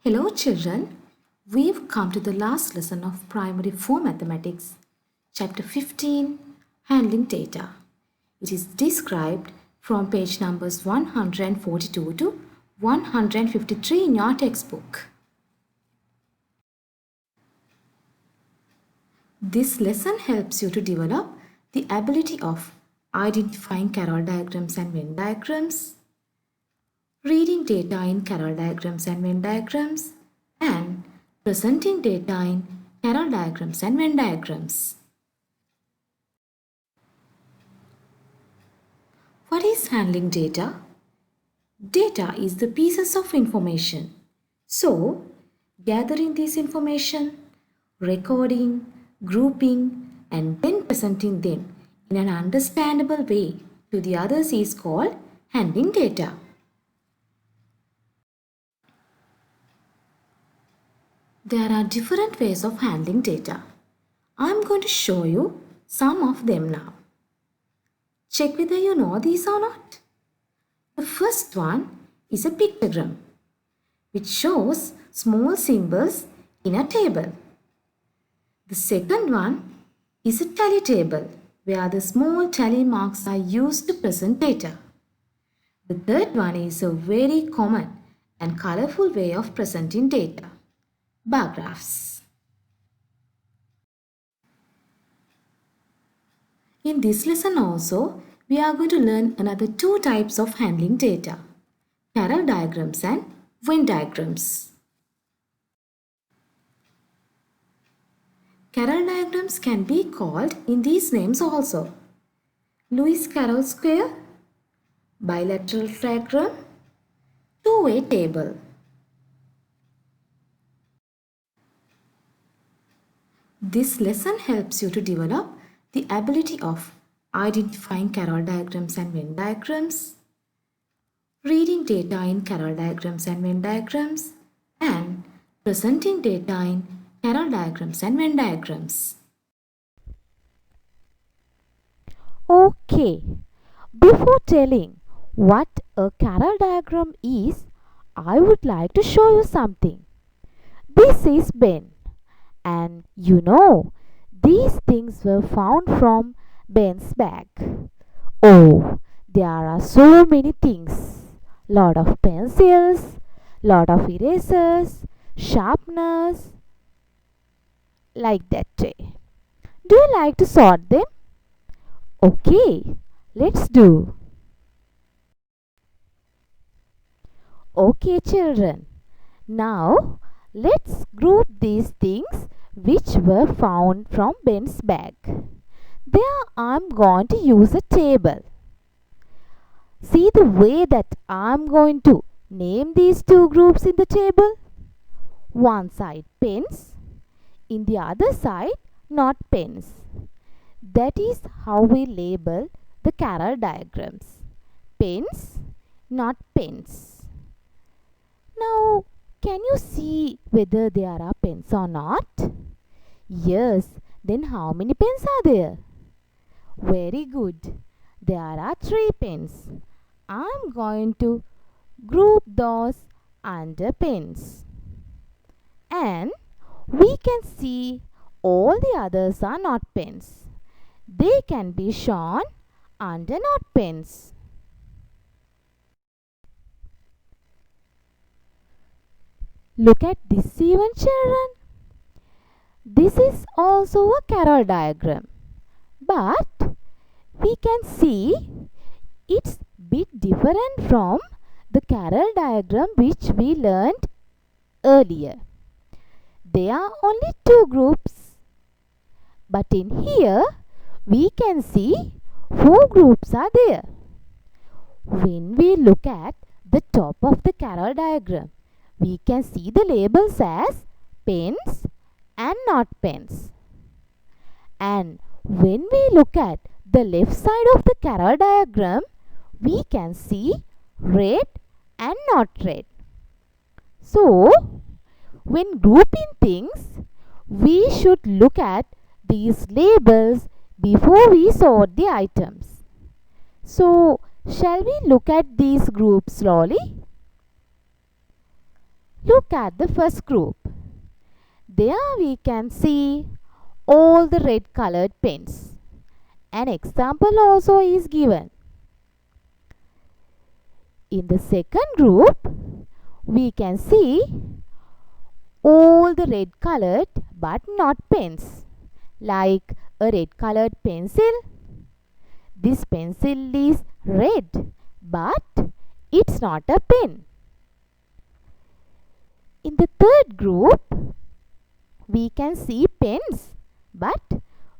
Hello children, we've come to the last lesson of Primary 4 Mathematics, Chapter 15, Handling Data. It is described from page numbers 142 to 153 in your textbook. This lesson helps you to develop the ability of identifying Carroll diagrams and Venn diagrams, reading data in Carroll diagrams and Venn diagrams, and presenting data in Carroll diagrams and Venn diagrams. What is handling data? Data is the pieces of information. So, gathering this information, recording, grouping, and then presenting them in an understandable way to the others is called handling data. There are different ways of handling data. I am going to show you some of them now. Check whether you know these or not. The first one is a pictogram, which shows small symbols in a table. The second one is a tally table, where the small tally marks are used to present data. The third one is a very common and colorful way of presenting data: bar graphs. In this lesson also, we are going to learn another two types of handling data: Carroll diagrams and Venn diagrams. Carroll diagrams can be called in these names also: Lewis-Carroll square, bilateral diagram, two-way table. This lesson helps you to develop the ability of identifying Carroll diagrams and Venn diagrams, reading data in Carroll diagrams and Venn diagrams, and presenting data in Carroll diagrams and Venn diagrams. Okay, before telling what a Carroll diagram is, I would like to show you something. This is Ben, and you know, these things were found from Ben's bag. Oh, there are so many things. Lot of pencils, lot of erasers, sharpeners, like that. Do you like to sort them? Okay, let's do. Okay, children. Now, let's group these things which were found from Ben's bag. There I'm going to use a table. See the way that I'm going to name these two groups in the table? One side pens, in the other side not pens. That is how we label the Carroll diagrams. Pens, not pens. Now, can you see whether there are pens or not? Yes, then how many pens are there? Very good. There are 3 pens. I'm going to group those under pens. And we can see all the others are not pens. They can be shown under not pens. Look at this even, children. This is also a Carroll diagram, but we can see it's bit different from the Carroll diagram which we learned earlier. There are only 2 groups, but in here we can see 4 groups are there. When we look at the top of the Carroll diagram, we can see the labels as pens and not pens. And when we look at the left side of the Carroll diagram, we can see red and not red. So, when grouping things, we should look at these labels before we sort the items. So, shall we look at these groups slowly? Look at the first group. There we can see all the red colored pens. An example also is given. In the second group, we can see all the red colored but not pens, like a red colored pencil. This pencil is red, but it's not a pen. In the third group, we can see pens, but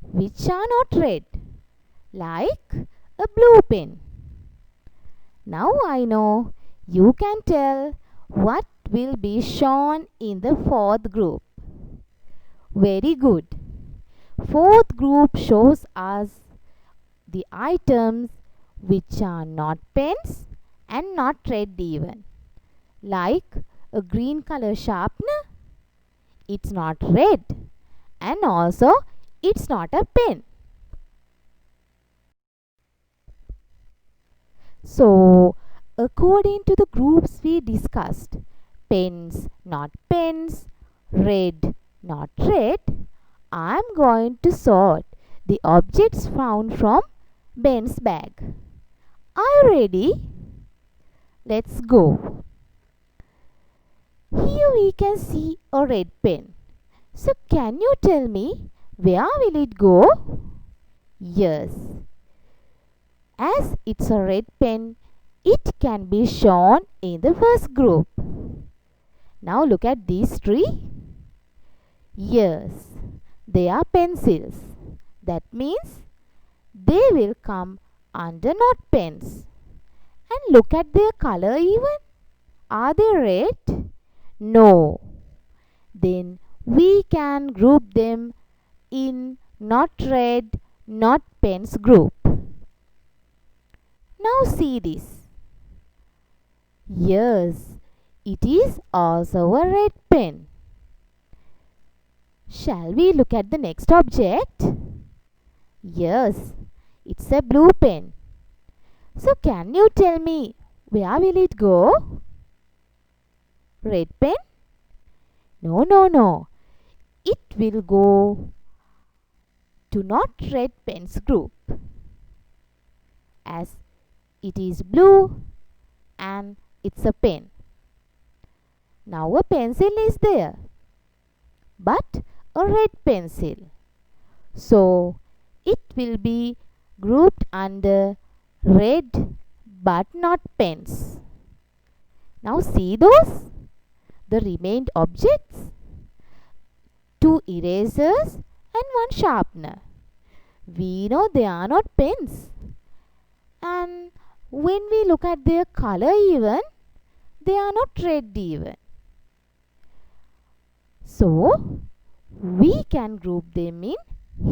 which are not red, like a blue pen. Now I know you can tell what will be shown in the fourth group. Very good. Fourth group shows us the items which are not pens and not red even, like a green color sharpener. It's not red, and also it's not a pen. So, according to the groups we discussed, pens, not pens, red, not red, I am going to sort the objects found from Ben's bag. Are you ready? Let's go. Here we can see a red pen. So can you tell me where will it go? Yes. As it's a red pen, it can be shown in the first group. Now look at these three. Yes, they are pencils. That means they will come under not pens. And look at their color even. Are they red? No. Then we can group them in not red, not pens group. Now see this. Yes, it is also a red pen. Shall we look at the next object? Yes, it's a blue pen. So can you tell me where will it go? Red pen? No, no, no. It will go to not red pens group, as it is blue and it's a pen. Now a pencil is there, but a red pencil. So it will be grouped under red but not pens. Now see those? The remained objects? 2 erasers and 1 sharpener. We know they are not pens. And when we look at their color even, they are not red even. So, we can group them in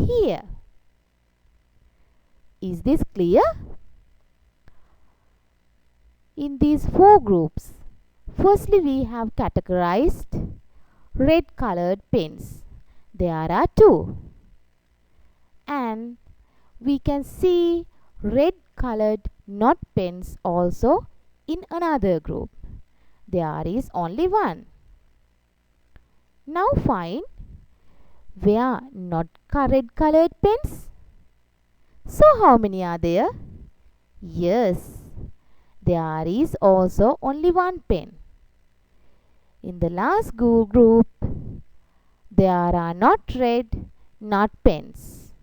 here. Is this clear? In these 4 groups, firstly we have categorized red colored pens. There are 2. And we can see red colored not pens also in another group. There is only 1. Now find where not red colored pens. So how many are there? Yes, there is also only 1 pen. In the last group, there are not red, not pens.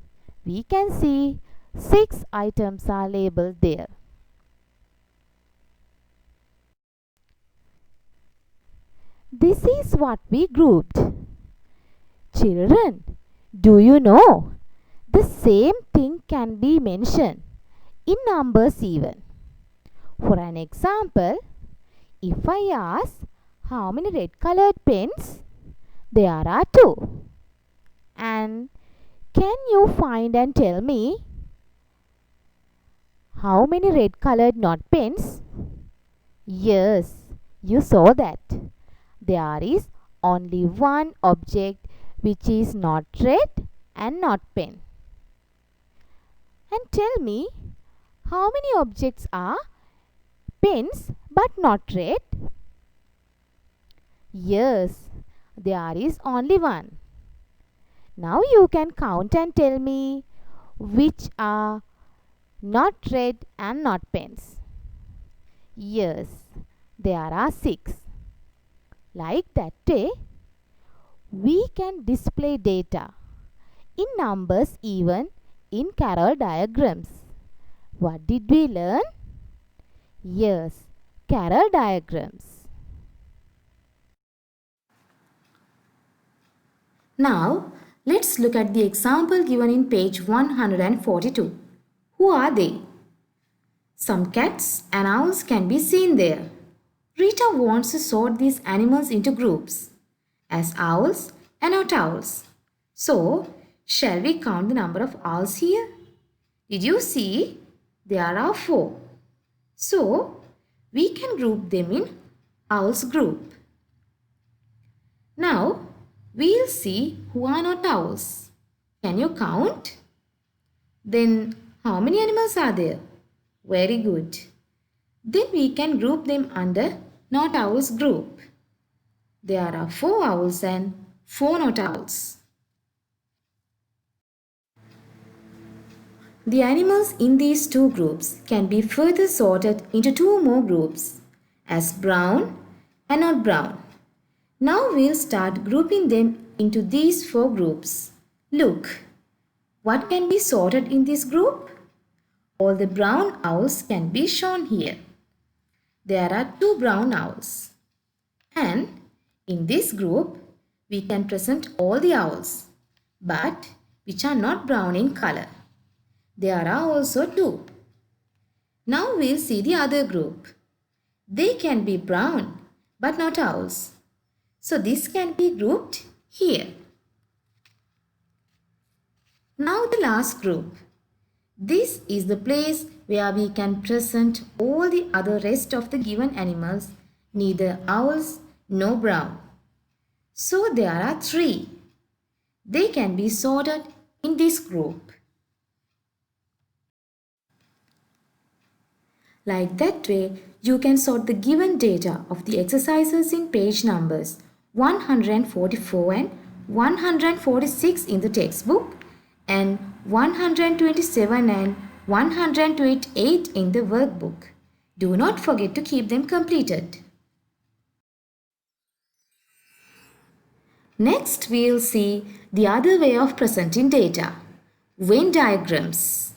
We can see 6 items are labeled there. This is what we grouped. Children, do you know the same thing can be mentioned in numbers even? For an example, if I ask how many red colored pens, there are 2. And can you find and tell me how many red colored not pens? Yes, you saw that. There is only 1 object which is not red and not pen. And tell me how many objects are pens but not red? Yes, there is only one. Now you can count and tell me which are not red and not pens. Yes, there are six. Like that way, we can display data in numbers even in Carroll diagrams. What did we learn? Yes, Carroll diagrams. Now, let's look at the example given in page 142. Who are they? Some cats and owls can be seen there. Rita wants to sort these animals into groups as owls and not owls. So, shall we count the number of owls here? Did you see? There are four. So, we can group them in owls group. Now, we'll see who are not owls. Can you count? Then, how many animals are there? Very good. Then we can group them under not owls group. There are four owls and four not owls. The animals in these two groups can be further sorted into two more groups as brown and not brown. Now we'll start grouping them into these four groups. Look, what can be sorted in this group? All the brown owls can be shown here. There are two brown owls. And in this group, we can present all the owls, but which are not brown in color. There are also two. Now we'll see the other group. They can be brown, but not owls. So this can be grouped here. Now the last group. This is the place where we can present all the other rest of the given animals, neither owls nor brown. So there are three. They can be sorted in this group. Like that way, you can sort the given data of the exercises in page numbers 144 and 146 in the textbook and 127 and 128 in the workbook. Do not forget to keep them completed. Next, we'll see the other way of presenting data, Venn diagrams.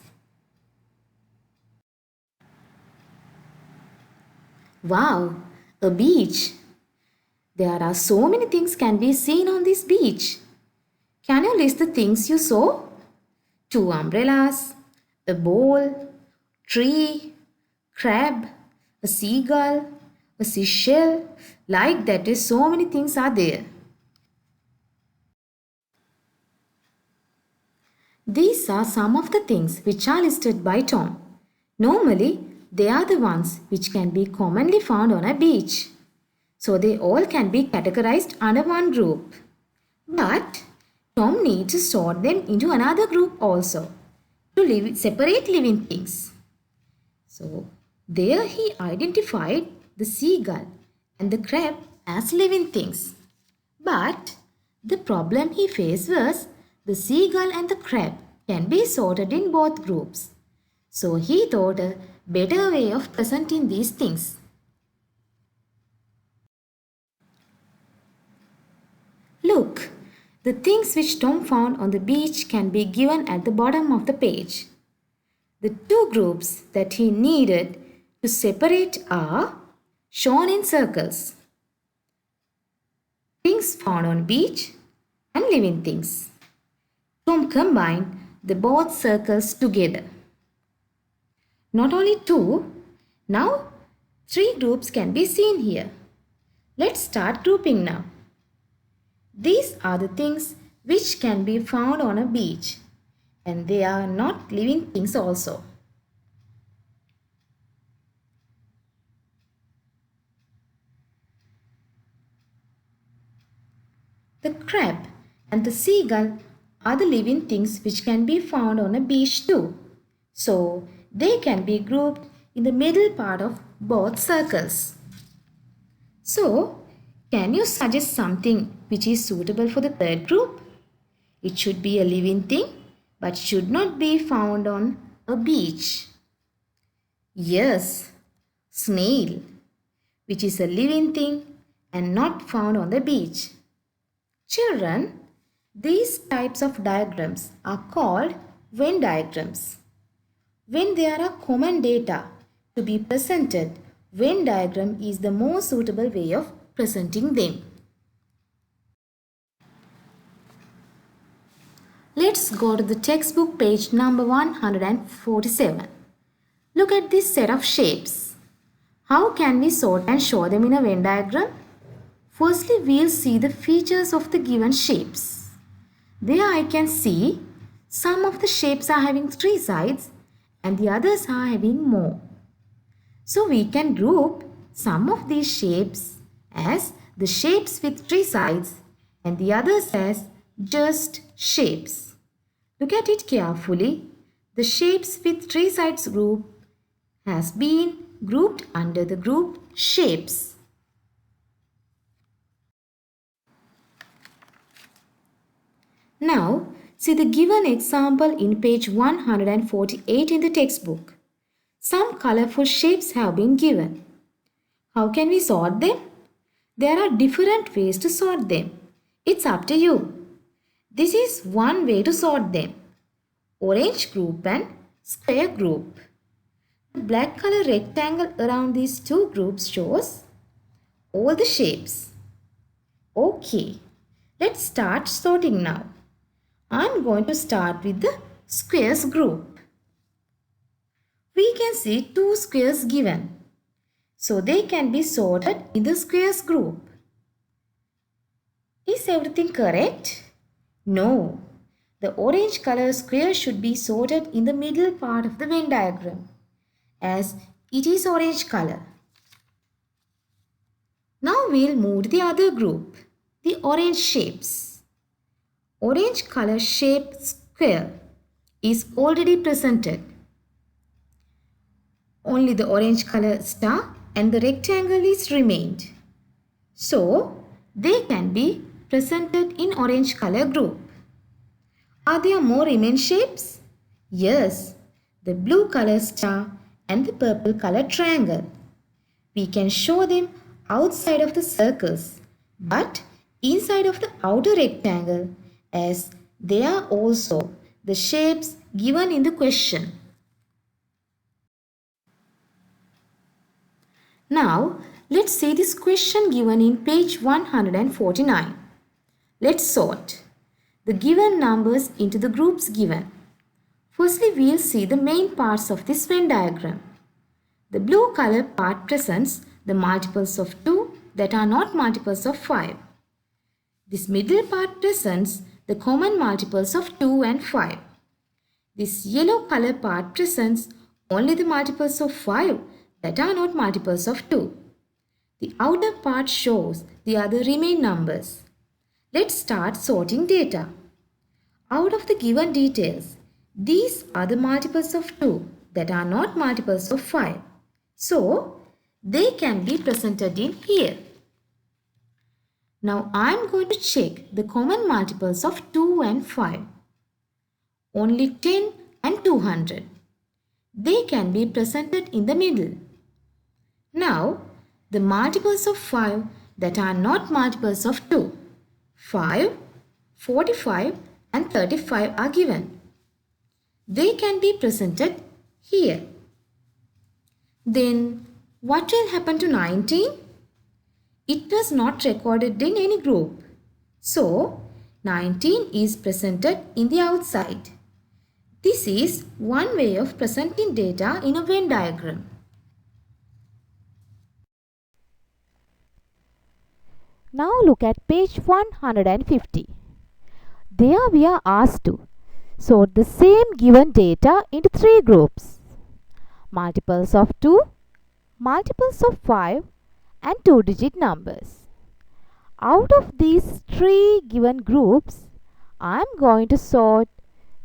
Wow, a beach. There are so many things can be seen on this beach. Can you list the things you saw? Two umbrellas, a bowl, tree, crab, a seagull, a seashell. Like that is so many things are there. These are some of the things which are listed by Tom. Normally, they are the ones which can be commonly found on a beach. So they all can be categorized under one group. But Tom needs to sort them into another group also to separate living things. So there he identified the seagull and the crab as living things. But the problem he faced was the seagull and the crab can be sorted in both groups. So he thought a better way of presenting these things. Look, the things which Tom found on the beach can be given at the bottom of the page. The two groups that he needed to separate are shown in circles. Things found on beach and living things. Tom combined the both circles together. Not only two, now three groups can be seen here. Let's start grouping now. These are the things which can be found on a beach, and they are not living things also. The crab and the seagull are the living things which can be found on a beach too. So they can be grouped in the middle part of both circles. So Can you suggest something which is suitable for the third group? It should be a living thing but should not be found on a beach. Yes, snail, which is a living thing and not found on the beach. Children, these types of diagrams are called Venn diagrams. When there are common data to be presented, Venn diagram is the most suitable way of presenting them. Let's go to the textbook page number 147. Look at this set of shapes. How can we sort and show them in a Venn diagram? Firstly, we'll see the features of the given shapes. There I can see some of the shapes are having 3 sides and the others are having more. So we can group some of these shapes as the shapes with 3 sides and the others as just shapes. Look at it carefully. The shapes with 3 sides group has been grouped under the group shapes. Now, see the given example in page 148 in the textbook. Some colorful shapes have been given. How can we sort them? There are different ways to sort them. It's up to you. This is one way to sort them. Orange group and square group. The black color rectangle around these two groups shows all the shapes. Okay, let's start sorting now. I'm going to start with the squares group. We can see 2 squares given. So they can be sorted in the squares group. Is everything correct? No. The orange color square should be sorted in the middle part of the Venn diagram as it is orange color. Now we'll move to the other group, the orange shapes. Orange color shaped square is already presented. Only the orange color star and the rectangle is remained. So, they can be presented in orange color group. Are there more remain shapes? Yes, the blue color star and the purple color triangle. We can show them outside of the circles but inside of the outer rectangle as they are also the shapes given in the question. Now, let's see this question given in page 149. Let's sort the given numbers into the groups given. Firstly, we'll see the main parts of this Venn diagram. The blue color part presents the multiples of 2 that are not multiples of 5. This middle part presents the common multiples of 2 and 5. This yellow color part presents only the multiples of 5 that are not multiples of 2. The outer part shows the other remain numbers. Let's start sorting data. Out of the given details, these are the multiples of 2 that are not multiples of 5. So, they can be presented in here. Now, I am going to check the common multiples of 2 and 5. Only 10 and 200. They can be presented in the middle. Now, the multiples of 5 that are not multiples of 2, 5, 45 and 35 are given. They can be presented here. Then, what will happen to 19? It was not recorded in any group. So, 19 is presented in the outside. This is one way of presenting data in a Venn diagram. Now look at page 150. There we are asked to sort the same given data into 3 groups. Multiples of 2, multiples of 5 and 2-digit numbers. Out of these 3 given groups, I am going to sort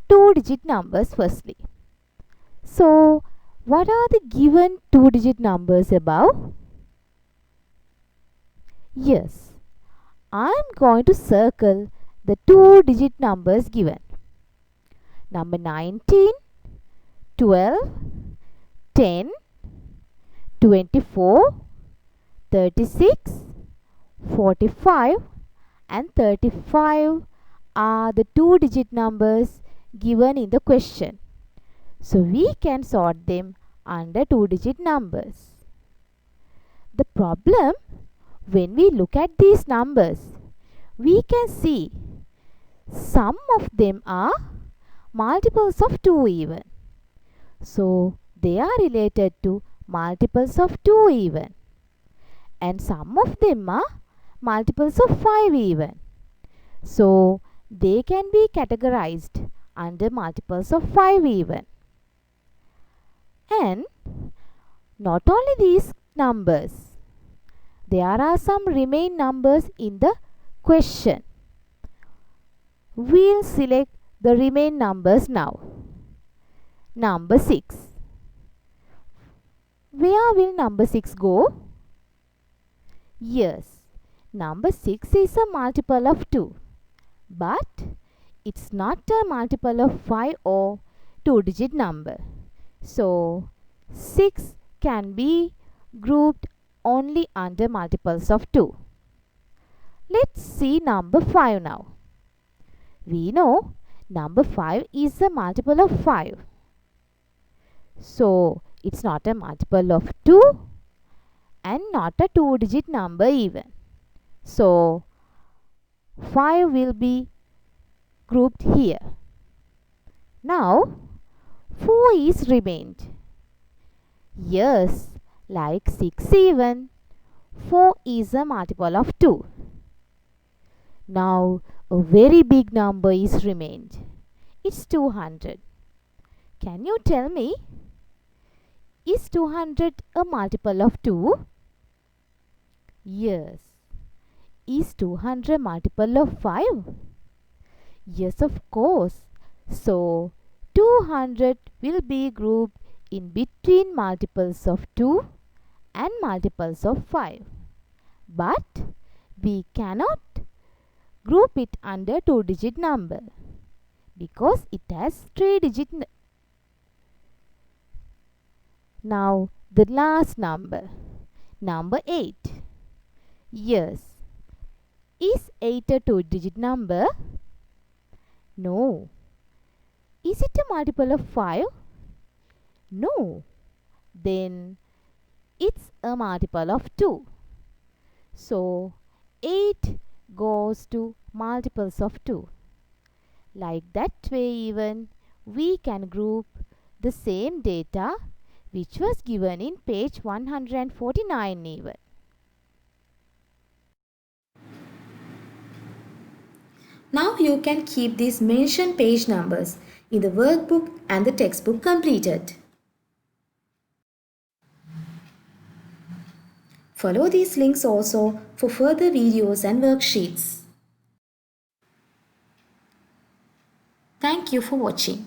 2-digit numbers firstly. So, what are the given 2-digit numbers above? Yes, I'm going to circle the two-digit numbers given. Number 19, 12, 10, 24, 36, 45 and 35 are the two-digit numbers given in the question. So we can sort them under two-digit numbers. The problem, when we look at these numbers, we can see some of them are multiples of 2 even. So they are related to multiples of 2 even. And some of them are multiples of 5 even. So they can be categorized under multiples of 5 even. And not only these numbers, there are some remaining numbers in the question. We'll select the remaining numbers now. Number 6. Where will number 6 go? Yes, number 6 is a multiple of 2. But it's not a multiple of 5 or two-digit number. So 6 can be grouped only under multiples of 2. Let's see number 5 now. We know number 5 is a multiple of 5. So it's not a multiple of 2 and not a two-digit number even. So 5 will be grouped here. Now 4 is remained. Yes, like 6 even. 4 is a multiple of 2. Now a very big number is remained. It's 200. Can you tell me, is 200 a multiple of 2? Yes. Is 200 multiple of 5? Yes, of course. So 200 will be grouped in between multiples of 2 and multiples of 5. But we cannot group it under two-digit number because it has three-digit. Now the last number, number 8. Yes. Is 8 a two-digit number? No. Is it a multiple of 5? No. Then it's a multiple of 2. So 8 goes to multiples of 2. Like that way even we can group the same data which was given in page 149 even. Now you can keep these mentioned page numbers in the workbook and the textbook completed. Follow these links also for further videos and worksheets. Thank you for watching.